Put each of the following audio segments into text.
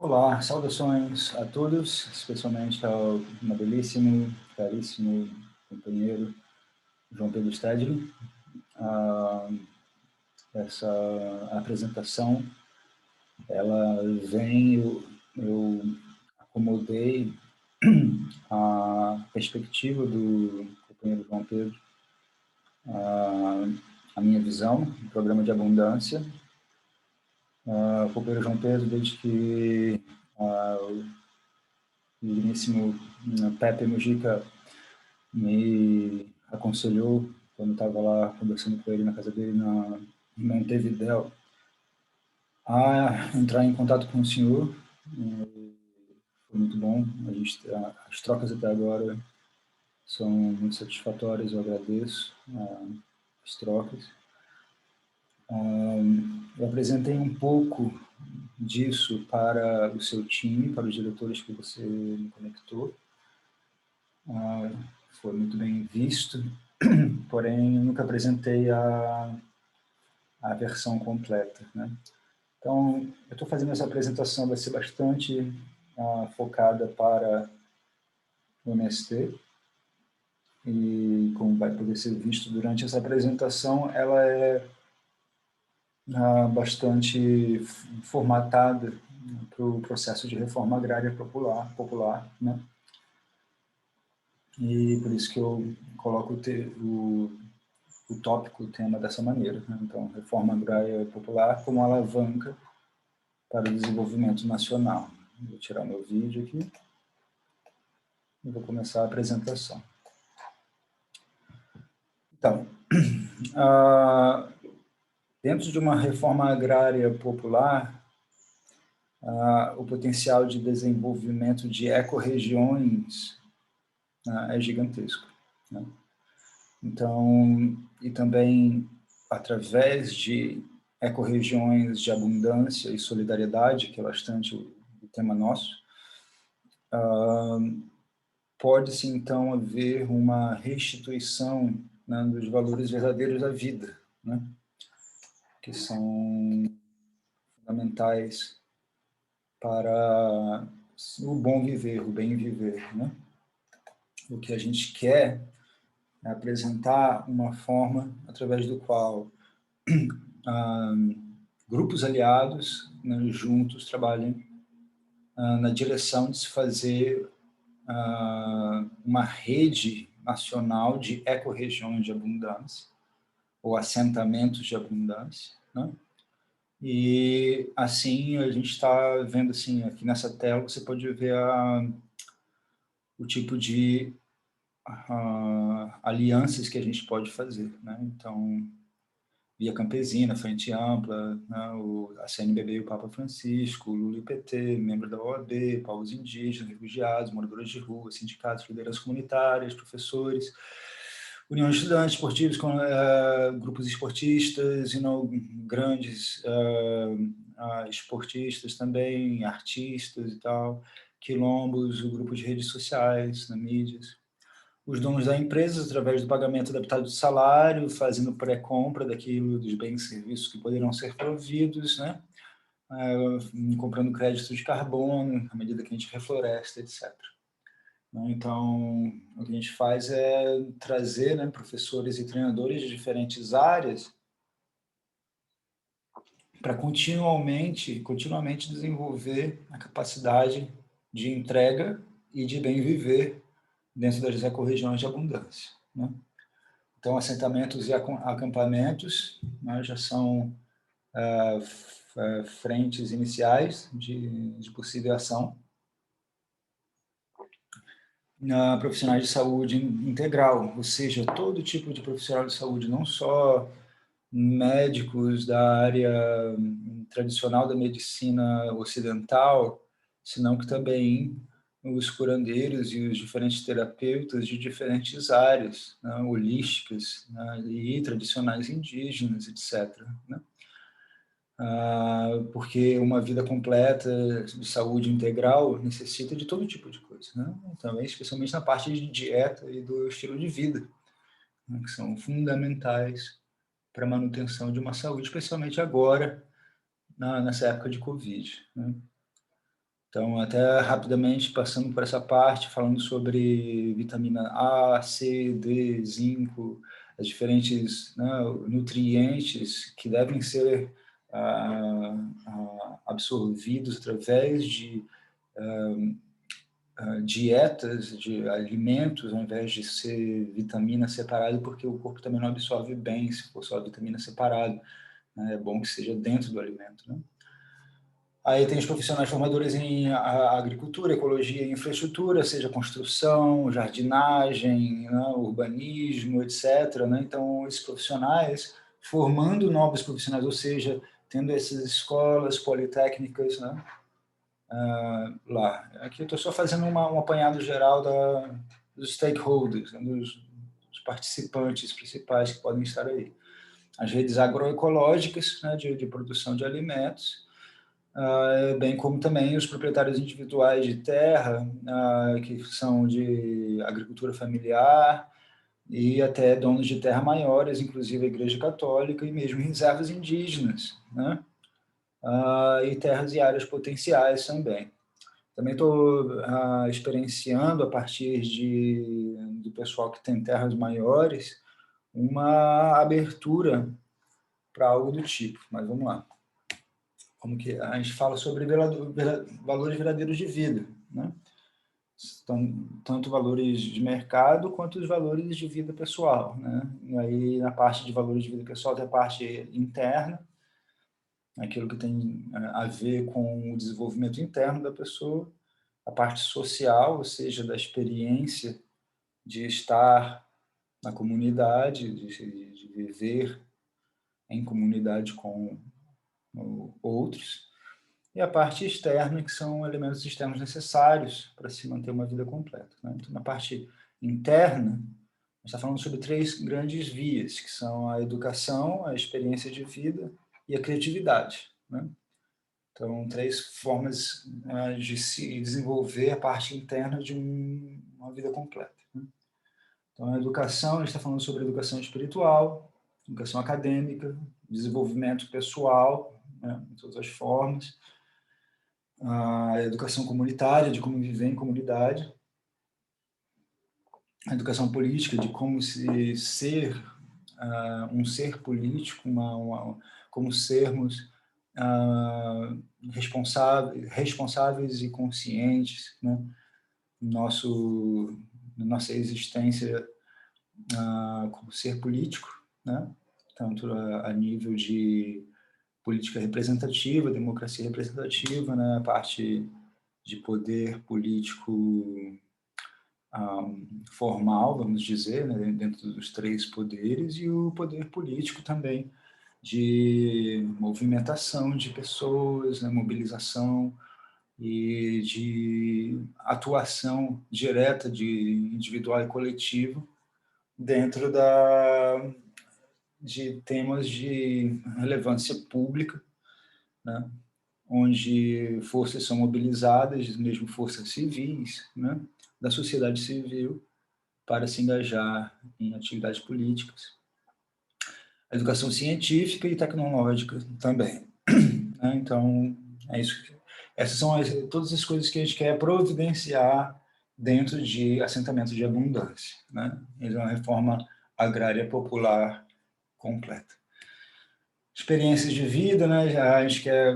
Olá, saudações a todos, especialmente ao nobilíssimo, caríssimo companheiro João Pedro Stedley. Ah, essa apresentação, ela vem, eu acomodei a perspectiva do companheiro João Pedro, a minha visão do programa de abundância. O companheiro João Pedro, desde que o digníssimo Pepe Mujica me aconselhou, quando estava lá conversando com ele na casa dele, em Montevidéu, a entrar em contato com o senhor. Foi muito bom. As trocas até agora são muito satisfatórias, eu agradeço as trocas. Eu apresentei um pouco disso para o seu time, para os diretores que você me conectou. Foi muito bem visto, porém nunca apresentei a versão completa, né? Então, eu estou fazendo essa apresentação, vai ser bastante focada para o MST, e como vai poder ser visto durante essa apresentação, ela é bastante formatada para o processo de reforma agrária popular, né? E por isso que eu coloco o tópico, o tema dessa maneira, né? Então, reforma agrária popular como alavanca para o desenvolvimento nacional. Vou tirar meu vídeo aqui e vou começar a apresentação. Então, dentro de uma reforma agrária popular, o potencial de desenvolvimento de ecorregiões é gigantesco, né? Então, e também através de ecorregiões de abundância e solidariedade, que é bastante o tema nosso, pode-se então haver uma restituição, né, dos valores verdadeiros da vida, né, que são fundamentais para o bom viver, o bem viver, né? O que a gente quer é apresentar uma forma através do qual grupos aliados, né, juntos trabalhem na direção de se fazer uma rede nacional de ecorregiões de abundância, ou assentamentos de abundância, né? E assim a gente está vendo assim, aqui nessa tela você pode ver o tipo de alianças que a gente pode fazer, né? Então, Via Campesina, Frente Ampla, né, a CNBB e o Papa Francisco, o Lula e o PT, membros da OAB, povos indígenas, refugiados, moradores de rua, sindicatos, lideranças comunitárias, professores, uniões de estudantes esportivos, grupos esportistas, grandes esportistas também, artistas e tal, quilombos, grupos de redes sociais, na mídias, os donos da empresa, através do pagamento adaptado de salário, fazendo pré-compra daquilo, dos bens e serviços que poderão ser providos, né? Comprando crédito de carbono, à medida que a gente refloresta, etc. Então, o que a gente faz é trazer, né, professores e treinadores de diferentes áreas para continuamente desenvolver a capacidade de entrega e de bem viver dentro das ecorregiões de abundância, né? Então, assentamentos e acampamentos, né, já são frentes iniciais de possível ação. Profissionais de saúde integral, ou seja, todo tipo de profissional de saúde, não só médicos da área tradicional da medicina ocidental, senão que também os curandeiros e os diferentes terapeutas de diferentes áreas, né, holísticas, né, e tradicionais indígenas, etc., né? Porque uma vida completa de saúde integral necessita de todo tipo de coisa, né? Também, especialmente na parte de dieta e do estilo de vida, né, que são fundamentais para a manutenção de uma saúde, especialmente agora, nessa época de Covid, né? Então, até rapidamente, passando por essa parte, falando sobre vitamina A, C, D, zinco, as diferentes, né, nutrientes que devem ser absorvidos através de dietas, de alimentos, ao invés de ser vitamina separada, porque o corpo também não absorve bem se for só vitamina separado, né? É bom que seja dentro do alimento, né? Aí tem os profissionais formadores em agricultura, ecologia e infraestrutura, seja construção, jardinagem, né, urbanismo, etc., né? Então, esses profissionais formando novos profissionais, ou seja, tendo essas escolas politécnicas, né, lá. Aqui eu estou só fazendo um apanhado geral dos stakeholders, né, dos participantes principais que podem estar aí. As redes agroecológicas, né, de produção de alimentos, bem como também os proprietários individuais de terra, que são de agricultura familiar, e até donos de terra maiores, inclusive a Igreja Católica, e mesmo reservas indígenas, né? E terras e áreas potenciais também. Também estou experienciando, a partir do pessoal que tem terras maiores, uma abertura para algo do tipo, mas vamos lá. Como que a gente fala sobre valores verdadeiros de vida, né? Tanto valores de mercado quanto os valores de vida pessoal, né? E aí, na parte de valores de vida pessoal, tem a parte interna, aquilo que tem a ver com o desenvolvimento interno da pessoa, a parte social, ou seja, da experiência de estar na comunidade, de viver em comunidade com outros, e a parte externa, que são elementos externos necessários para se manter uma vida completa, né? Então, na parte interna, a gente está falando sobre 3 grandes vias, que são a educação, a experiência de vida e a criatividade, né? Então, 3 formas de se desenvolver a parte interna de uma vida completa, né? Então, a educação, a gente está falando sobre educação espiritual, educação acadêmica, desenvolvimento pessoal, né, em todas as formas, a educação comunitária, de como viver em comunidade, a educação política, de como se ser um ser político, como sermos responsáveis e conscientes, né, nossa existência como ser político, né, tanto a nível de política representativa, democracia representativa, né, a parte de poder político formal, vamos dizer, né, dentro dos 3 poderes, e o poder político também, de movimentação de pessoas, né, mobilização e de atuação direta de individual e coletivo dentro de temas de relevância pública, né, onde forças são mobilizadas, mesmo forças civis, né, da sociedade civil, para se engajar em atividades políticas. A educação científica e tecnológica também, né? Então, é isso. Essas são todas as coisas que a gente quer providenciar dentro de assentamento de abundância, né? É uma reforma agrária popular completa. Experiências de vida, né? A gente quer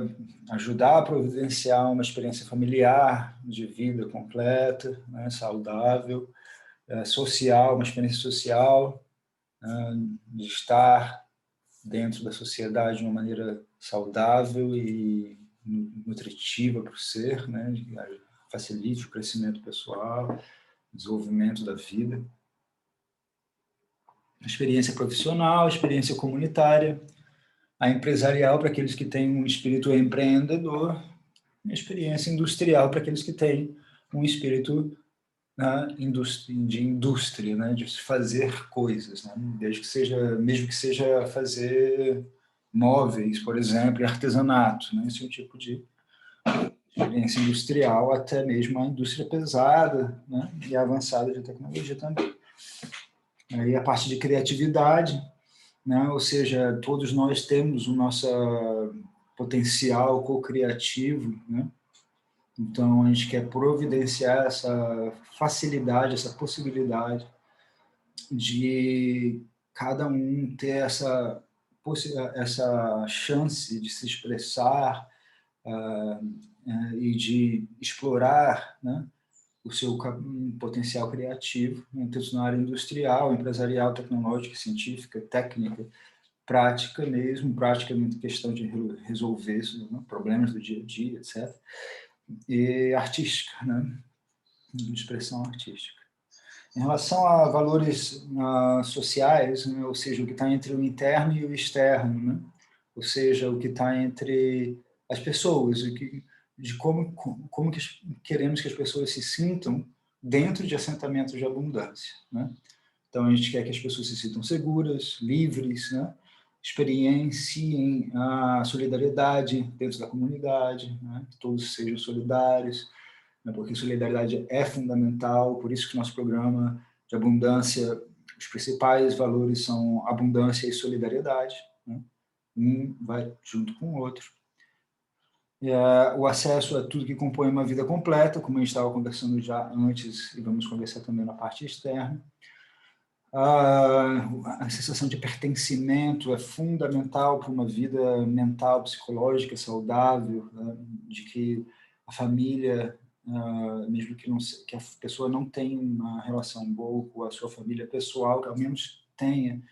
ajudar a providenciar uma experiência familiar de vida completa, né? Saudável, social, uma experiência social, de estar dentro da sociedade de uma maneira saudável e nutritiva para o ser, né? Facilite o crescimento pessoal, desenvolvimento da vida. A experiência profissional, a experiência comunitária, a empresarial para aqueles que têm um espírito empreendedor, a experiência industrial para aqueles que têm um espírito de indústria, né, de fazer coisas, né, desde que seja, mesmo que seja fazer móveis, por exemplo, e artesanato, né, esse é um tipo de experiência industrial, até mesmo a indústria pesada, né, e avançada de tecnologia também. Aí a parte de criatividade, né, ou seja, todos nós temos o nosso potencial co-criativo, né, Então, a gente quer providenciar essa facilidade, essa possibilidade de cada um ter essa chance de se expressar e de explorar, né, o seu potencial criativo, tanto na área industrial, empresarial, tecnológica, científica, técnica, prática mesmo, prática é muito questão de resolver né, problemas do dia a dia, etc. E artística, né, de expressão artística. Em relação a valores sociais, né, ou seja, o que está entre o interno e o externo, né, ou seja, o que está entre as pessoas, de como que queremos que as pessoas se sintam dentro de assentamentos de abundância, né? Então, a gente quer que as pessoas se sintam seguras, livres, né? Experienciem a solidariedade dentro da comunidade, né? Que todos sejam solidários, né? Porque solidariedade é fundamental, por isso que nosso programa de abundância, os principais valores são abundância e solidariedade, né? Um vai junto com o outro. O acesso a tudo que compõe uma vida completa, como a gente estava conversando já antes, e vamos conversar também na parte externa. A sensação de pertencimento é fundamental para uma vida mental, psicológica, saudável, né? De que a família, mesmo que a pessoa não tenha uma relação boa com a sua família pessoal, que ao menos tenha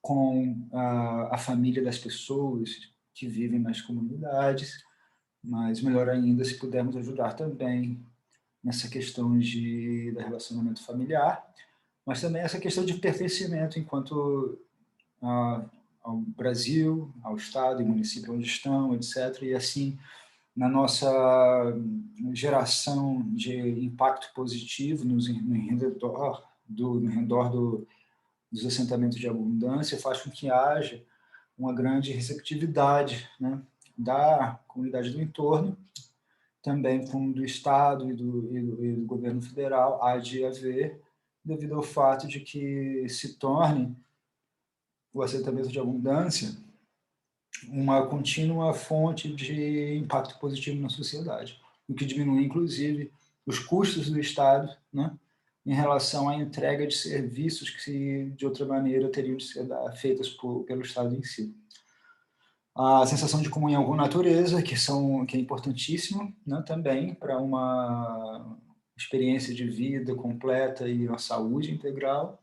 com a família das pessoas que vivem nas comunidades, mas melhor ainda se pudermos ajudar também nessa questão do relacionamento familiar, mas também essa questão de pertencimento enquanto ao Brasil, ao Estado e município onde estão, etc. E assim, na nossa geração de impacto positivo no redor dos assentamentos de abundância, faz com que haja uma grande receptividade, né, da comunidade do entorno, também com do Estado e do governo federal, há de haver, devido ao fato de que se torne o assentamento de abundância uma contínua fonte de impacto positivo na sociedade, o que diminui, inclusive, os custos do Estado, né, em relação à entrega de serviços que, de outra maneira, teriam de ser feitas pelo Estado em si. A sensação de comunhão com a natureza, que é importantíssimo, né, também para uma experiência de vida completa e uma saúde integral,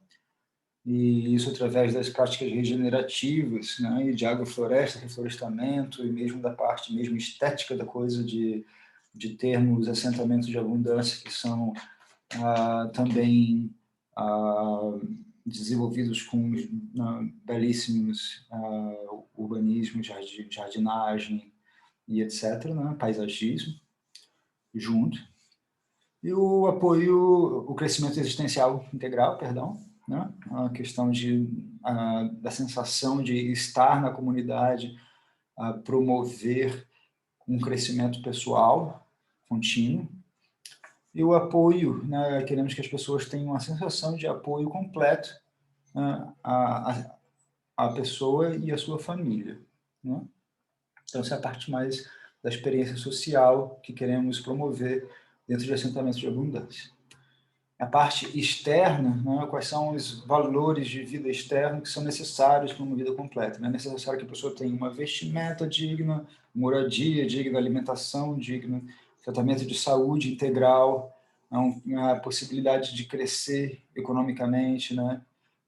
e isso através das práticas regenerativas, né, e de agrofloresta, reflorestamento, e mesmo da parte mesmo estética da coisa de termos assentamentos de abundância que são também desenvolvidos com belíssimos urbanismo, jardinagem e etc., né, paisagismo junto. E o crescimento existencial integral, perdão, né, a questão da sensação de estar na comunidade, promover um crescimento pessoal contínuo, e o apoio, né, queremos que as pessoas tenham uma sensação de apoio completo, né, à pessoa e à sua família, né? Então, essa é a parte mais da experiência social que queremos promover dentro de assentamentos de abundância. A parte externa, né, quais são os valores de vida externa que são necessários para uma vida completa. Né? É necessário que a pessoa tenha uma vestimenta digna, moradia digna, alimentação digna, tratamento de saúde integral, a possibilidade de crescer economicamente, né?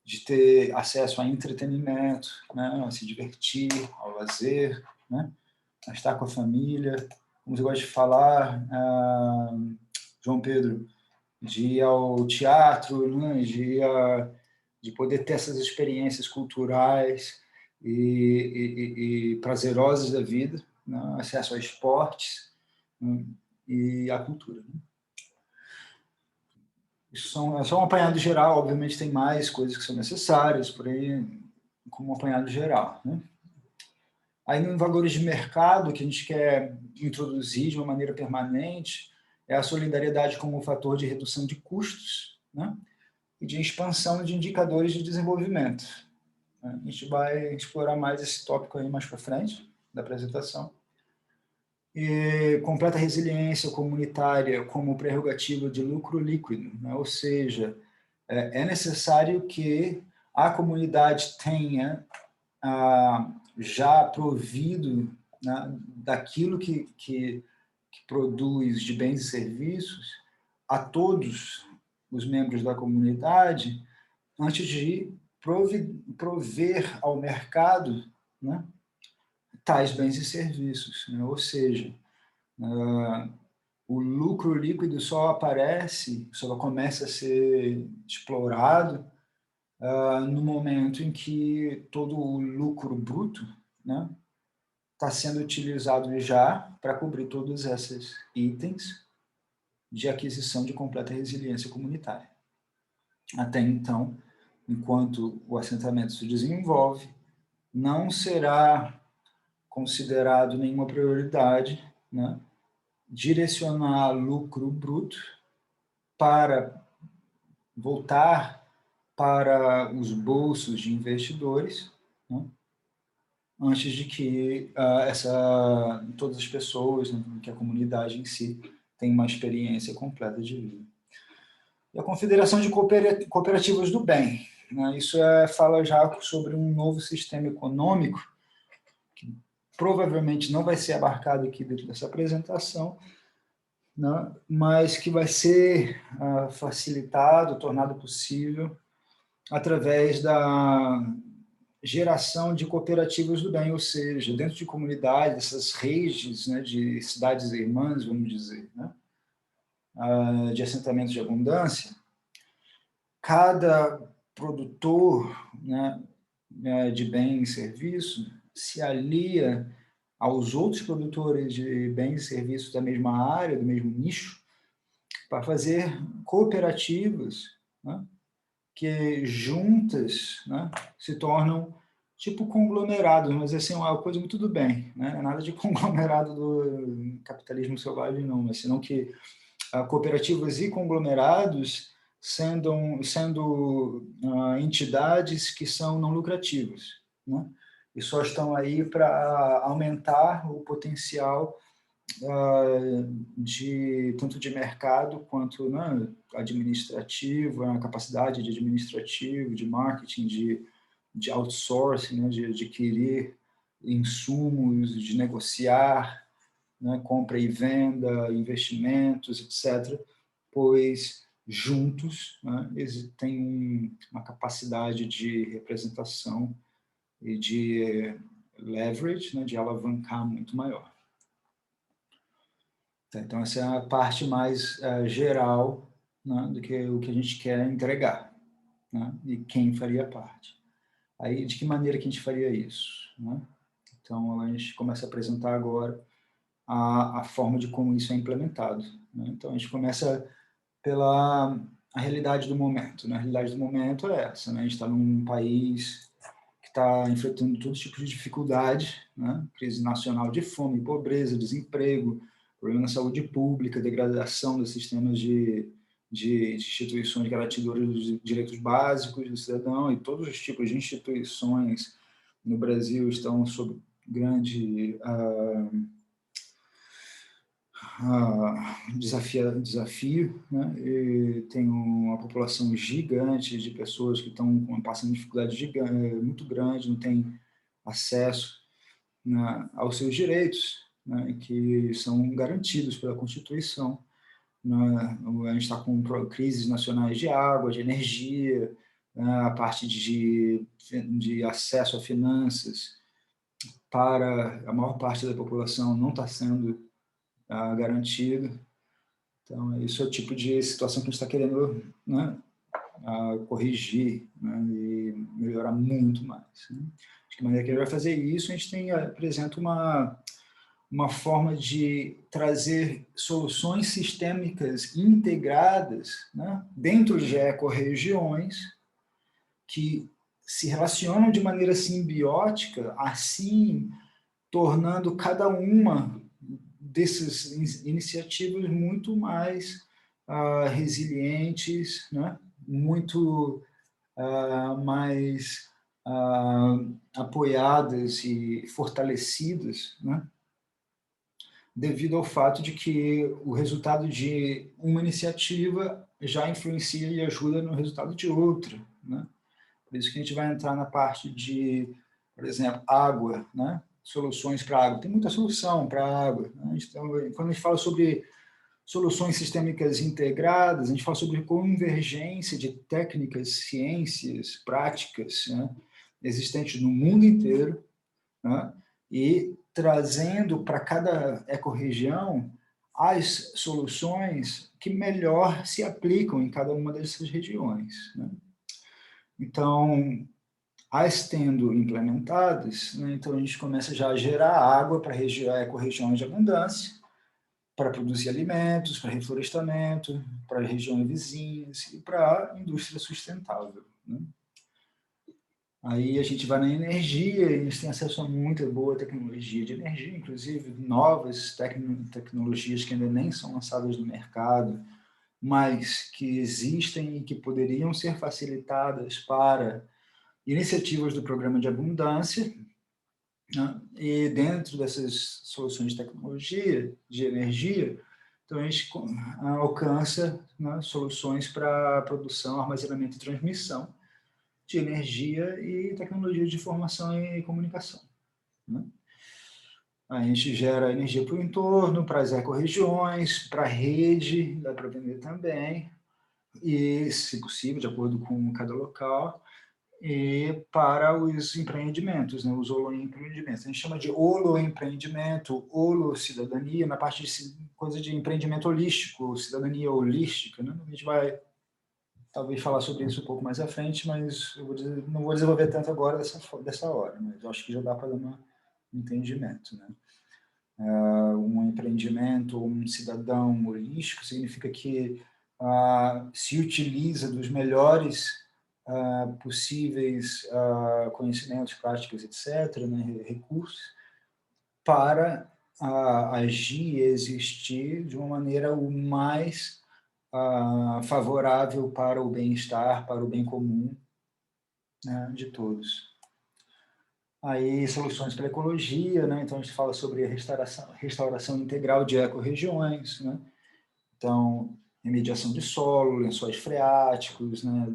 De ter acesso a entretenimento, né? A se divertir, ao lazer, né? A estar com a família. Como você gosta de falar, João Pedro, de ir ao teatro, né? De poder ter essas experiências culturais e prazerosas da vida, né? Acesso a esportes, né? E à cultura. Né? Isso é só um apanhado geral, obviamente tem mais coisas que são necessárias, porém, como um apanhado geral. Né? Aí, em valores de mercado, que a gente quer introduzir de uma maneira permanente, é a solidariedade como fator de redução de custos, né? E de expansão de indicadores de desenvolvimento. A gente vai explorar mais esse tópico aí mais para frente da apresentação. completa resiliência comunitária como prerrogativa de lucro líquido, né? Ou seja, é necessário que a comunidade tenha já provido, né, daquilo que produz de bens e serviços a todos os membros da comunidade antes de prover ao mercado, né, tais bens e serviços, né? Ou seja, o lucro líquido só aparece, só começa a ser explorado no momento em que todo o lucro bruto, né, está sendo utilizado já para cobrir todos esses itens de aquisição de completa resiliência comunitária. Até então, enquanto o assentamento se desenvolve, não será considerado nenhuma prioridade, né, direcionar lucro bruto para voltar para os bolsos de investidores, né, antes de que todas as pessoas, né, que a comunidade em si tenha uma experiência completa de vida. E a Confederação de Cooperativas do Bem, né, isso fala já sobre um novo sistema econômico que provavelmente não vai ser abarcado aqui dentro dessa apresentação, né, mas que vai ser facilitado, tornado possível através da geração de cooperativas do bem, ou seja, dentro de comunidades, essas redes, né, de cidades irmãs, vamos dizer, né, de assentamentos de abundância, cada produtor, né, de bem e serviço se alia aos outros produtores de bens e serviços da mesma área, do mesmo nicho, para fazer cooperativas, né, que juntas, né, se tornam tipo conglomerados, mas assim, é uma coisa muito do bem, né? Nada de conglomerado do capitalismo selvagem, não, mas senão que cooperativas e conglomerados sendo entidades que são não lucrativas, né? E só estão aí para aumentar o potencial tanto de mercado quanto, né, administrativo, a capacidade de administrativo, de marketing, de outsourcing, né, de adquirir insumos, de negociar, né, compra e venda, investimentos, etc., pois juntos, né, eles têm uma capacidade de representação e de leverage, né, de alavancar muito maior. Então, essa é a parte mais geral, né, do que o que a gente quer entregar, né, e quem faria parte. Aí, de que maneira que a gente faria isso, né? Então, a gente começa a apresentar agora a forma de como isso é implementado, né? Então, a gente começa pela a realidade do momento, né? A realidade do momento é essa, né? A gente está num país que está enfrentando todo tipo de dificuldade, né? Crise nacional de fome, pobreza, desemprego, problema na saúde pública, degradação dos sistemas de instituições garantidoras dos direitos básicos do cidadão, e todos os tipos de instituições no Brasil estão sob grande desafio, né? E tem uma população gigante de pessoas que estão passando dificuldade gigante, muito grande, não tem acesso, né, aos seus direitos, né, que são garantidos pela Constituição. Né? A gente está com crises nacionais de água, de energia, né, a parte de acesso a finanças para a maior parte da população não está sendo garantido. Então, isso é o tipo de situação que a gente está querendo, né, corrigir, né, e melhorar muito mais, né? De que maneira que ele vai fazer isso, a gente apresenta uma forma de trazer soluções sistêmicas integradas, né, dentro de ecorregiões que se relacionam de maneira simbiótica, assim tornando cada uma dessas iniciativas muito mais resilientes, né, muito mais apoiadas e fortalecidas, né, devido ao fato de que o resultado de uma iniciativa já influencia e ajuda no resultado de outra, né? Por isso que a gente vai entrar na parte de, por exemplo, água, né? Soluções para água. Tem muita solução para água, né? Então, quando a gente fala sobre soluções sistêmicas integradas, a gente fala sobre convergência de técnicas, ciências, práticas, né, existentes no mundo inteiro, né, e trazendo para cada ecorregião as soluções que melhor se aplicam em cada uma dessas regiões, né. Então, as tendo implementadas, né, então a gente começa já a gerar água para ecorregiões de abundância, para produzir alimentos, para reflorestamento, para regiões vizinhas e para a indústria sustentável, né? Aí a gente vai na energia, e a gente tem acesso a muita boa tecnologia de energia, inclusive novas tecnologias que ainda nem são lançadas no mercado, mas que existem e que poderiam ser facilitadas para iniciativas do programa de abundância, né? E dentro dessas soluções de tecnologia, de energia, então a gente alcança, né, soluções para produção, armazenamento e transmissão de energia e tecnologia de informação e comunicação, né? A gente gera energia para o entorno, para as ecorregiões, para a rede, dá para vender também, e, se possível, de acordo com cada local, e para os empreendimentos, né, os holoempreendimentos. A gente chama de holoempreendimento, holocidadania, na parte de coisa de empreendimento holístico, cidadania holística, né? A gente vai talvez falar sobre isso um pouco mais à frente, mas eu não vou desenvolver tanto agora dessa hora, mas eu acho que já dá para dar um entendimento, né? Um empreendimento, um cidadão holístico significa que se utiliza dos melhores possíveis conhecimentos, práticas, etc., né, recursos, para agir e existir de uma maneira o mais favorável para o bem-estar, para o bem comum, né, de todos. Aí, soluções para a ecologia, né? Então a gente fala sobre a restauração integral de ecorregiões, né? Então, remediação de solo, lençóis freáticos, né?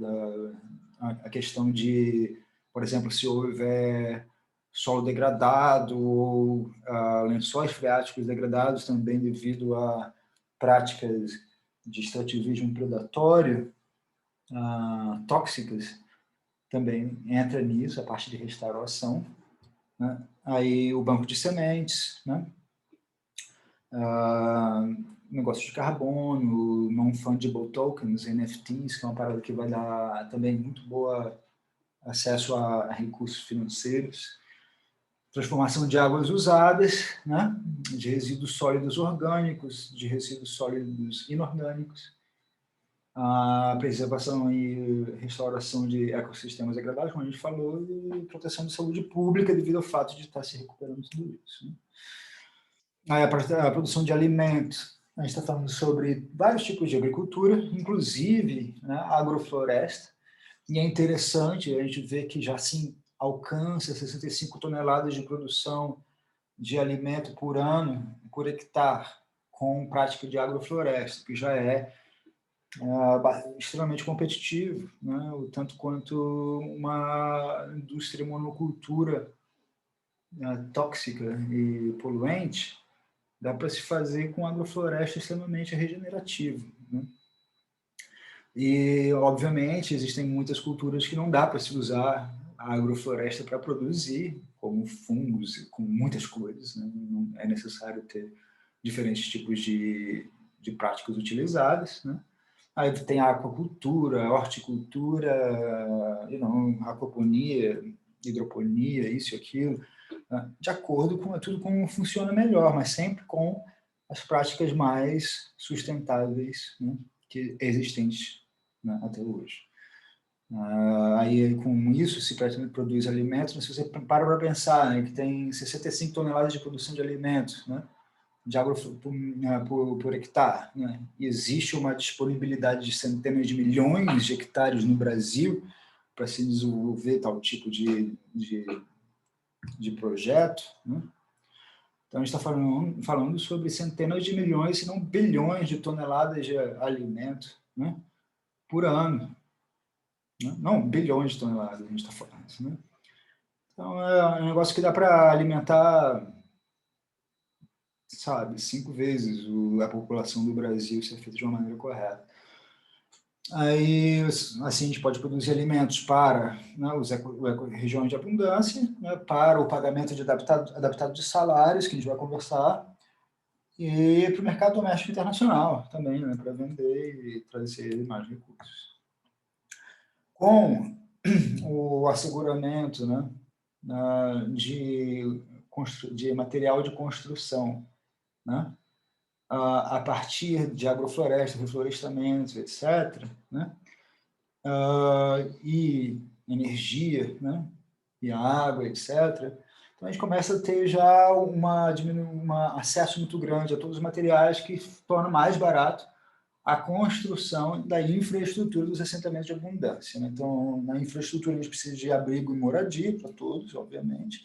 A questão de, por exemplo, se houver solo degradado ou lençóis freáticos degradados também devido a práticas de extrativismo predatório tóxicas, também entra nisso, a parte de restauração, né? Aí o banco de sementes, né? Negócio de carbono, non-fungible tokens, NFTs, que é uma parada que vai dar também muito boa acesso a recursos financeiros, transformação de águas usadas, né? De resíduos sólidos orgânicos, de resíduos sólidos inorgânicos, a preservação e restauração de ecossistemas degradados, como a gente falou, e proteção de saúde pública devido ao fato de estar se recuperando tudo isso, né? Aí a produção de alimentos, a gente está falando sobre vários tipos de agricultura, inclusive, né, agrofloresta, e é interessante a gente ver que já se alcança 65 toneladas de produção de alimento por ano, por hectare, com prática de agrofloresta, que já é extremamente competitivo, né? Tanto quanto uma indústria monocultura tóxica e poluente, dá para se fazer com agrofloresta extremamente regenerativo, né? E, obviamente, existem muitas culturas que não dá para se usar a agrofloresta para produzir, como fungos, com muitas coisas, né? Não é necessário ter diferentes tipos de práticas utilizadas, né? Aí tem a aquacultura, a horticultura, aquaponia, hidroponia, isso e aquilo, né? De acordo com tudo como funciona melhor, mas sempre com as práticas mais sustentáveis, né, que existentes, né, até hoje. Aí com isso se produz alimentos, mas se você para pensar, né, que tem 65 toneladas de produção de alimentos, né, de água por hectare, né? E existe uma disponibilidade de centenas de milhões de hectares no Brasil para se desenvolver tal tipo de projeto, né? Então, a gente está falando sobre centenas de milhões, se não bilhões de toneladas de alimento, né, por ano. Né? Não bilhões de toneladas, a gente está falando. Né? Então, é um negócio que dá para alimentar, sabe, 5 vezes a população do Brasil se é feito de uma maneira correta. Aí, assim, a gente pode produzir alimentos para, né, regiões de abundância, né, para o pagamento de adaptado de salários, que a gente vai conversar, e para o mercado doméstico internacional também, né, para vender e trazer mais recursos. Com o asseguramento, né, de material de construção, né, a partir de agrofloresta, reflorestamento, etc., né, e energia, né, e água, etc., então a gente começa a ter já um acesso muito grande a todos os materiais que tornam mais barato a construção da infraestrutura dos assentamentos de abundância. Né? Então, na infraestrutura a gente precisa de abrigo e moradia para todos, obviamente,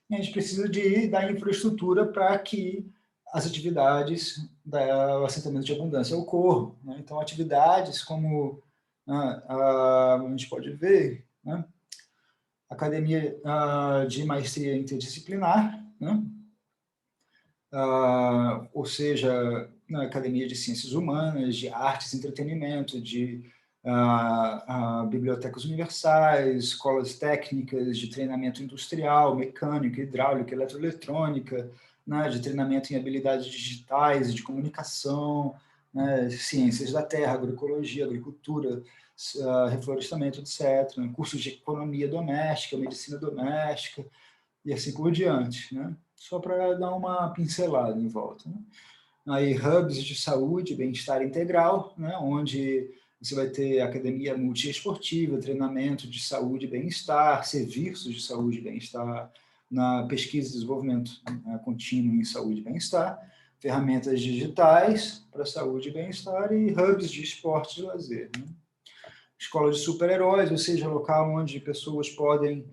e a gente precisa da infraestrutura para que as atividades do assentamento de abundância ocorram. Né? Então, atividades como a gente pode ver, né? Academia de Maestria Interdisciplinar, né? Ou seja, na Academia de Ciências Humanas, de Artes e Entretenimento, de bibliotecas universais, escolas técnicas de treinamento industrial, mecânica, hidráulica, eletroeletrônica, né, de treinamento em habilidades digitais e de comunicação, né, ciências da terra, agroecologia, agricultura, reflorestamento, etc., né, cursos de economia doméstica, medicina doméstica, e assim por diante, né? Só para dar uma pincelada em volta. Né? Aí, hubs de saúde, bem-estar integral, né? Onde você vai ter academia multiesportiva, treinamento de saúde e bem-estar, serviços de saúde e bem-estar, na pesquisa e desenvolvimento contínuo em saúde e bem-estar, ferramentas digitais para saúde e bem-estar e hubs de esporte e lazer. Né? Escola de super-heróis, ou seja, local onde pessoas podem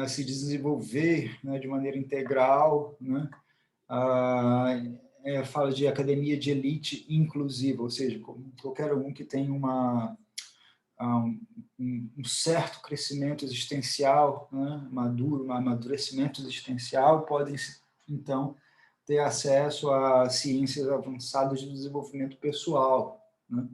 se desenvolver, né, de maneira integral, né? Fala de academia de elite inclusiva, ou seja, qualquer um que tem um certo crescimento existencial, né, um amadurecimento existencial, podem, então, ter acesso a ciências avançadas de desenvolvimento pessoal, né?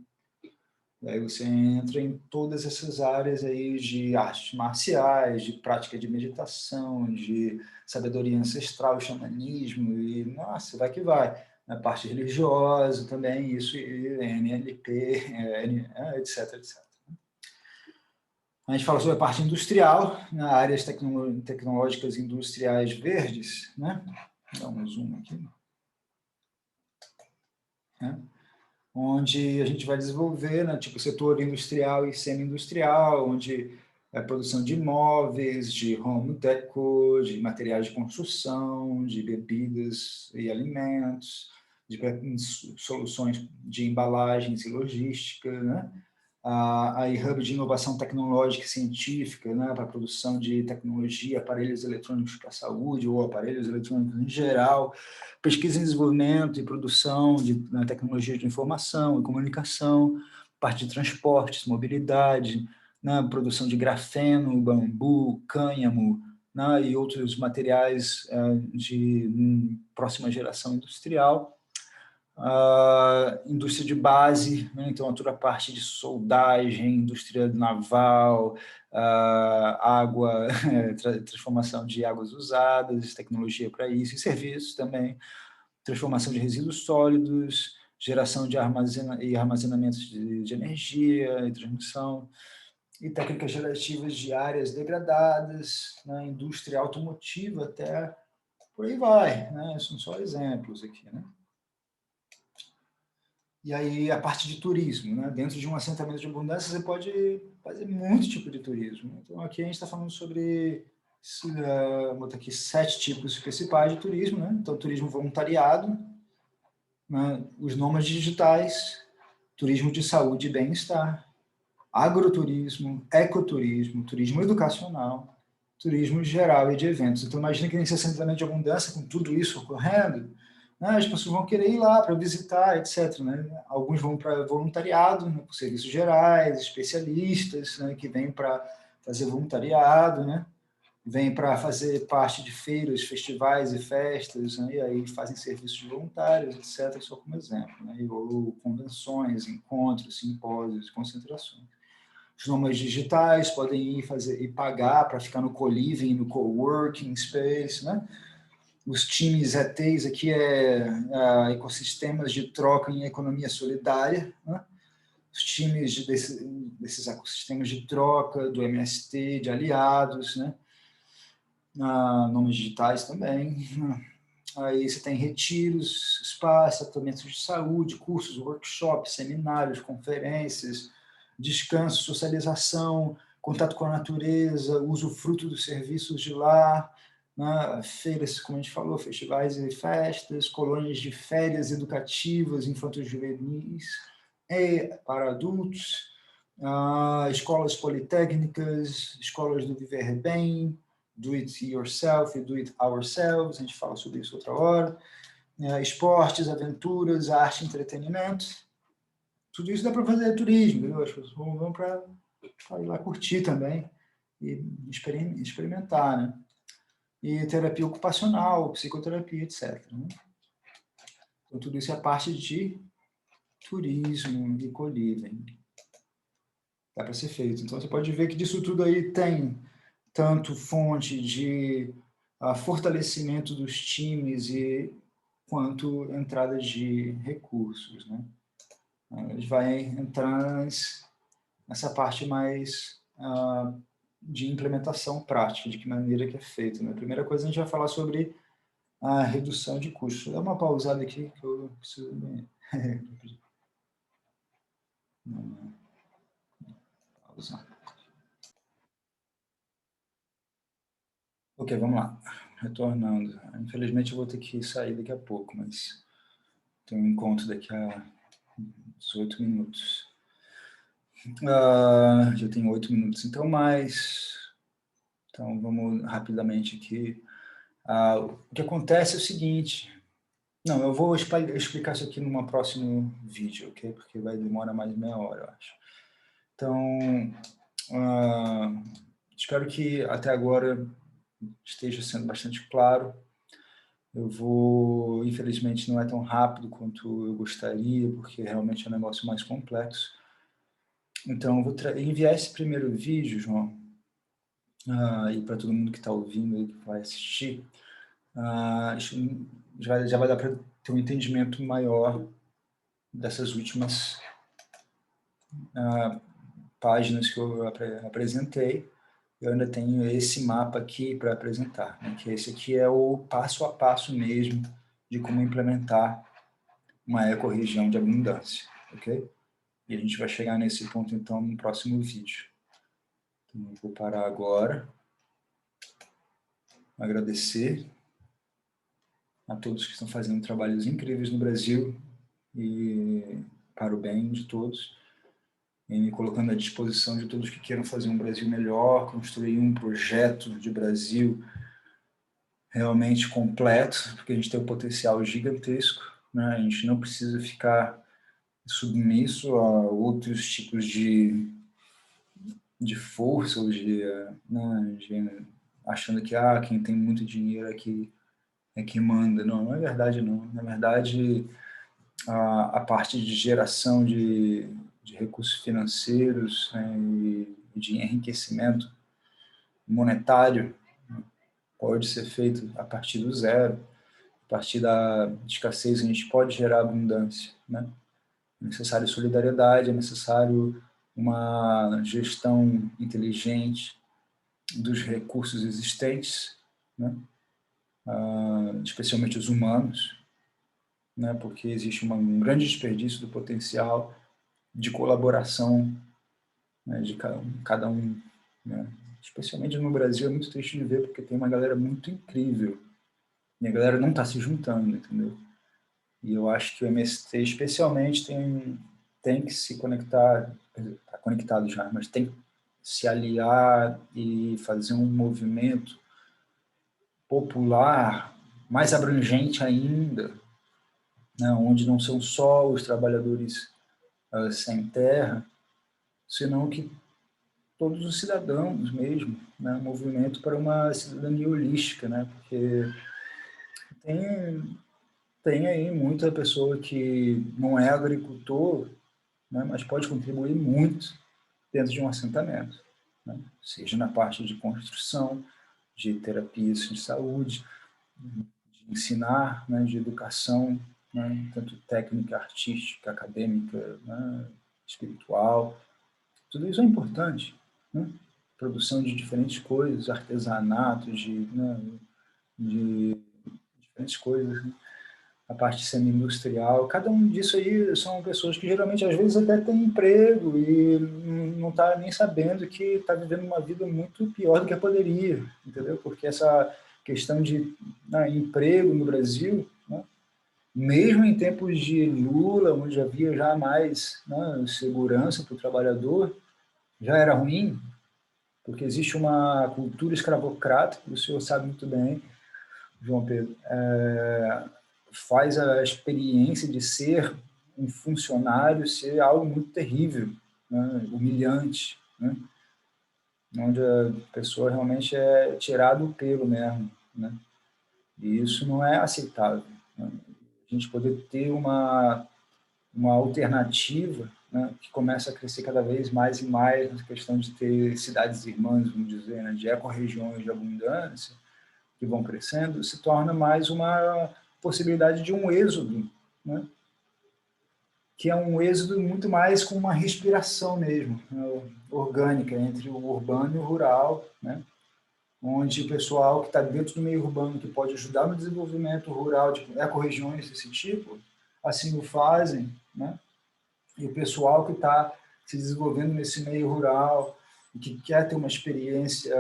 Daí você entra em todas essas áreas aí de artes marciais, de prática de meditação, de sabedoria ancestral, xamanismo, e, nossa, vai que vai. Na parte religiosa também, isso, e NLP, etc, etc. A gente fala sobre a parte industrial, na áreas tecnológicas industriais verdes, né? Dá um zoom aqui. Né? Onde a gente vai desenvolver, né, tipo setor industrial e semi-industrial, onde é a produção de imóveis, de home decor, de materiais de construção, de bebidas e alimentos, de soluções de embalagens e logística, né? A hub de inovação tecnológica e científica, né, para a produção de tecnologia, aparelhos eletrônicos para a saúde ou aparelhos eletrônicos em geral, pesquisa em desenvolvimento e produção de tecnologia de informação e comunicação, parte de transportes, mobilidade, né, produção de grafeno, bambu, cânhamo, né, e outros materiais de próxima geração industrial. Indústria de base, né? Então, toda a parte de soldagem, indústria naval, água, transformação de águas usadas, tecnologia para isso, e serviços também, transformação de resíduos sólidos, geração de armazenamento de energia e transmissão, e técnicas gerativas de áreas degradadas, né? Indústria automotiva até, por aí vai, né? São só exemplos aqui, né? E aí a parte de turismo, né? Dentro de um assentamento de abundância você pode fazer muito tipo de turismo. Então aqui a gente está falando sobre, vou botar aqui 7 tipos principais de turismo, né? Então turismo voluntariado, né? Os nômades digitais, turismo de saúde e bem-estar, agroturismo, ecoturismo, turismo educacional, turismo geral e de eventos. Então, imagina que nesse assentamento de abundância, com tudo isso ocorrendo, né, as pessoas vão querer ir lá para visitar, etc. Né? Alguns vão para voluntariado, né, por serviços gerais, especialistas, né, que vêm para fazer voluntariado, né? Vêm para fazer parte de feiras, festivais e festas, né? E aí fazem serviços voluntários, etc., só como exemplo, né? Ou convenções, encontros, simpósios, concentrações. Os nômades digitais podem ir fazer e pagar para ficar no co-living, no co-working space, né? Os times ETs aqui ecossistemas de troca em economia solidária, né? Os times desses ecossistemas de troca, do MST, de aliados, né? Nomes digitais também. Aí você tem retiros, espaços, tratamentos de saúde, cursos, workshops, seminários, conferências, descanso, socialização, contato com a natureza, usufruto dos serviços de lá, né? Feiras, como a gente falou, festivais e festas, colônias de férias educativas, infanto-juvenis e para adultos, escolas politécnicas, escolas do viver bem, do it yourself e do it ourselves, a gente fala sobre isso outra hora, esportes, aventuras, arte, entretenimento, tudo isso dá para fazer turismo, entendeu? As pessoas vão para ir lá curtir também e experimentar, né? E terapia ocupacional, psicoterapia, etc. Né? Então, tudo isso é parte de turismo e co-living. Dá para ser feito. Então, você pode ver que disso tudo aí tem tanto fonte de fortalecimento dos times quanto entrada de recursos, né? A gente vai entrar nessa parte mais de implementação prática, de que maneira que é feito, né? A primeira coisa, a gente vai falar sobre a redução de custos. Vou dar uma pausada aqui, que eu preciso... pausar. Ok, vamos lá. Retornando. Infelizmente, eu vou ter que sair daqui a pouco, mas tem um encontro daqui a 18 minutos. Já tem 8 minutos, então Então, vamos rapidamente aqui. O que acontece é o seguinte... Não, eu vou explicar isso aqui num próximo vídeo, ok? Porque vai demorar mais de meia hora, eu acho. Então, espero que até agora esteja sendo bastante claro. Eu vou, infelizmente, não é tão rápido quanto eu gostaria, porque realmente é um negócio mais complexo. Então, eu vou enviar esse primeiro vídeo, João, e para todo mundo que está ouvindo e que vai assistir, já vai dar para ter um entendimento maior dessas últimas páginas que eu apresentei. Eu ainda tenho esse mapa aqui para apresentar, né, que esse aqui é o passo a passo mesmo de como implementar uma ecorregião de abundância, ok? E a gente vai chegar nesse ponto, então, no próximo vídeo. Então, eu vou parar agora. Agradecer a todos que estão fazendo trabalhos incríveis no Brasil e para o bem de todos, e me colocando à disposição de todos que queiram fazer um Brasil melhor, construir um projeto de Brasil realmente completo, porque a gente tem um potencial gigantesco, né? A gente não precisa ficar submisso a outros tipos de força, ou achando que quem tem muito dinheiro é que manda. Não, não é verdade, não. Na verdade, a parte de geração de recursos financeiros, né, e de enriquecimento monetário pode ser feito a partir do zero. A partir da escassez, a gente pode gerar abundância, né? É necessário solidariedade, é necessário uma gestão inteligente dos recursos existentes, né? Especialmente os humanos, né? Porque existe um grande desperdício do potencial de colaboração, né, de cada um, né? Especialmente no Brasil é muito triste de ver, porque tem uma galera muito incrível e a galera não está se juntando, entendeu? E eu acho que o MST especialmente tem que se conectar, está conectado já, mas tem que se aliar e fazer um movimento popular mais abrangente ainda, né, onde não são só os trabalhadores sem terra, senão que todos os cidadãos mesmo, né, um movimento para uma cidadania holística, né, porque tem aí muita pessoa que não é agricultor, né, mas pode contribuir muito dentro de um assentamento, né, seja na parte de construção, de terapias de saúde, de ensinar, né, de educação, né, tanto técnica, artística, acadêmica, né, espiritual, tudo isso é importante, né? Produção de diferentes coisas, artesanatos, de diferentes coisas, né? A parte semi-industrial, cada um disso aí são pessoas que geralmente às vezes até têm emprego e não está nem sabendo que está vivendo uma vida muito pior do que poderia, entendeu? Porque essa questão de emprego no Brasil, né, mesmo em tempos de Lula, onde havia já mais, né, segurança para o trabalhador, já era ruim, porque existe uma cultura escravocrata, que o senhor sabe muito bem, João Pedro, faz a experiência de ser um funcionário ser algo muito terrível, né, humilhante, né, onde a pessoa realmente é tirada do pelo mesmo, né, e isso não é aceitável, né. A gente poder ter uma alternativa, né, que começa a crescer cada vez mais e mais na questão de ter cidades irmãs, vamos dizer, né, de ecorregiões de abundância, que vão crescendo, se torna mais uma possibilidade de um êxodo, né, que é um êxodo muito mais com uma respiração mesmo, né, orgânica, entre o urbano e o rural, né, onde o pessoal que está dentro do meio urbano, que pode ajudar no desenvolvimento rural de ecorregiões desse tipo, assim o fazem, né, e o pessoal que está se desenvolvendo nesse meio rural e que quer ter uma experiência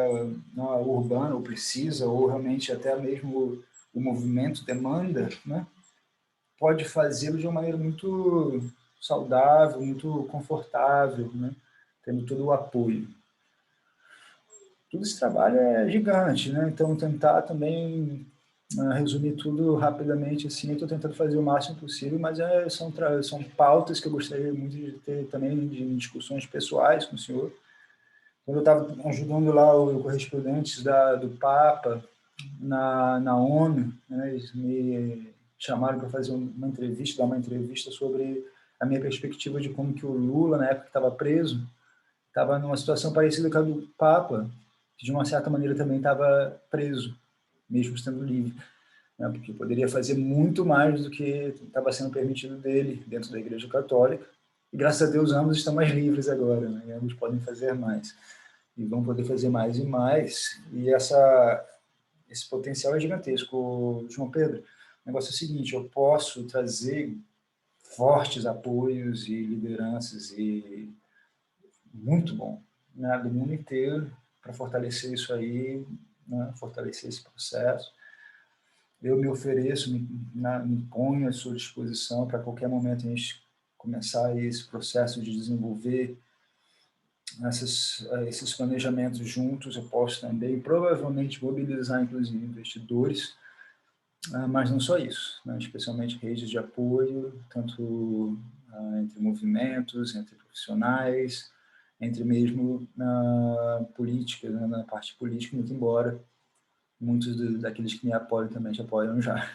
urbana, ou precisa, ou realmente até mesmo o movimento demanda, né, pode fazê-lo de uma maneira muito saudável, muito confortável, né, tendo todo o apoio. Todo esse trabalho é gigante, né, então tentar também resumir tudo rapidamente assim, eu estou tentando fazer o máximo possível, mas são pautas que eu gostaria muito de ter também de discussões pessoais com o senhor. Quando eu estava ajudando lá os correspondentes do Papa na ONU, né, eles me chamaram para fazer uma entrevista, dar uma entrevista sobre a minha perspectiva de como que o Lula, na época que estava preso, estava numa situação parecida com a do Papa, que de uma certa maneira também estava preso, mesmo estando livre, né, porque poderia fazer muito mais do que estava sendo permitido dele dentro da Igreja Católica. E graças a Deus ambos estão mais livres agora, né, e ambos podem fazer mais. E vão poder fazer mais e mais. E esse potencial é gigantesco, João Pedro. O negócio é o seguinte, eu posso trazer fortes apoios e lideranças e muito bom, né, do mundo inteiro para fortalecer isso aí, né, fortalecer esse processo. Eu me ofereço, me ponho à sua disposição para qualquer momento a gente começar esse processo de desenvolver esses planejamentos juntos. Eu posso também, provavelmente, mobilizar, inclusive, investidores, mas não só isso, né, especialmente redes de apoio, tanto entre movimentos, entre profissionais, entre mesmo na política, né, na parte política, muito embora muitos daqueles que me apoiam também te apoiam já.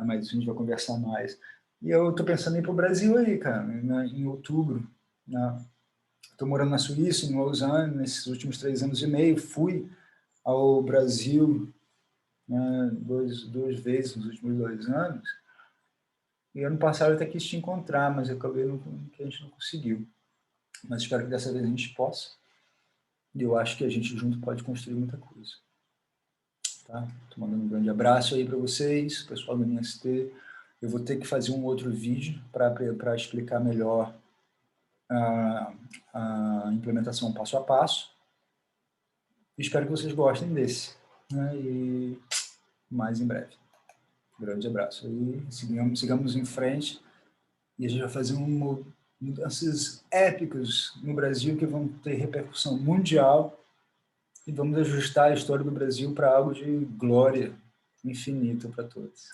Mas isso a gente vai conversar mais. E eu estou pensando em ir para o Brasil aí, cara, em outubro. Estou morando na Suíça, em Lausanne, nesses últimos 3 anos e meio. Fui ao Brasil, né, duas vezes nos últimos 2 anos. E ano passado eu até quis te encontrar, mas acabei que a gente não conseguiu. Mas espero que dessa vez a gente possa. E eu acho que a gente junto pode construir muita coisa. Tá? Estou mandando um grande abraço aí para vocês, pessoal do MST. Eu vou ter que fazer um outro vídeo para explicar melhor a implementação passo a passo. Espero que vocês gostem desse, né? E mais em breve. Grande abraço. E sigamos em frente e a gente vai fazer mudanças épicas no Brasil que vão ter repercussão mundial e vamos ajustar a história do Brasil para algo de glória infinita para todos.